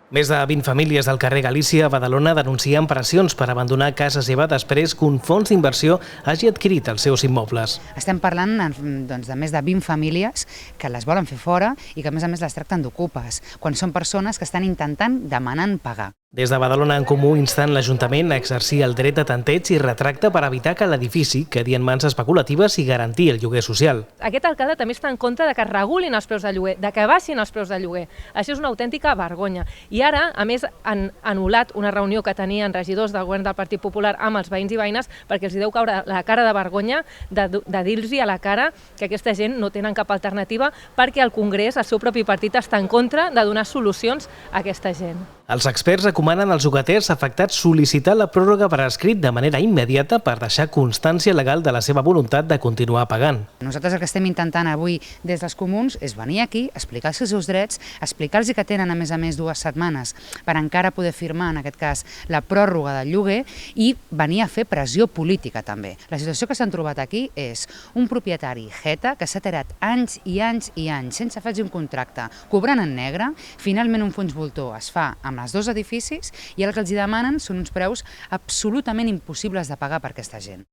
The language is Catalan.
Més de 20 famílies del carrer Galícia a Badalona denuncien pressions per abandonar casa seva després que un fons d'inversió hagi adquirit els seus immobles. Estem parlant de més de 20 famílies que les volen fer fora i que a més les tracten d'ocupes, quan són persones que estan intentant demanant pagar. Des de Badalona en Comú instant l'Ajuntament a exercir el dret de tanteig i retracte per evitar que l'edifici quedi en mans especulatives i garantir el lloguer social. Aquest alcalde també està en contra de que es regulin els preus de lloguer, de que baixin els preus de lloguer. Això és una autèntica vergonya. I ara, a més, han anul·lat una reunió que tenien regidors del govern del Partit Popular amb els veïns i veïnes perquè els deu caure la cara de vergonya de dir-los a la cara que aquesta gent no tenen cap alternativa perquè al Congrés el seu propi partit està en contra de donar solucions a aquesta gent. Els experts recomanen als llogaters afectats sol·licitar la pròrroga per escrit de manera immediata per deixar constància legal de la seva voluntat de continuar pagant. Nosaltres el que estem intentant avui des dels comuns és venir aquí, explicar els seus drets, explicar-los que tenen a més 2 setmanes per encara poder firmar, en aquest cas, la pròrroga del lloguer i venir a fer pressió política també. La situació que s'han trobat aquí és un propietari jeta que s'ha tirat anys i anys i anys sense fer un contracte, cobrant en negre, finalment un fons voltor es fa amb els 2 edificis i el que els demanen són uns preus absolutament impossibles de pagar per aquesta gent.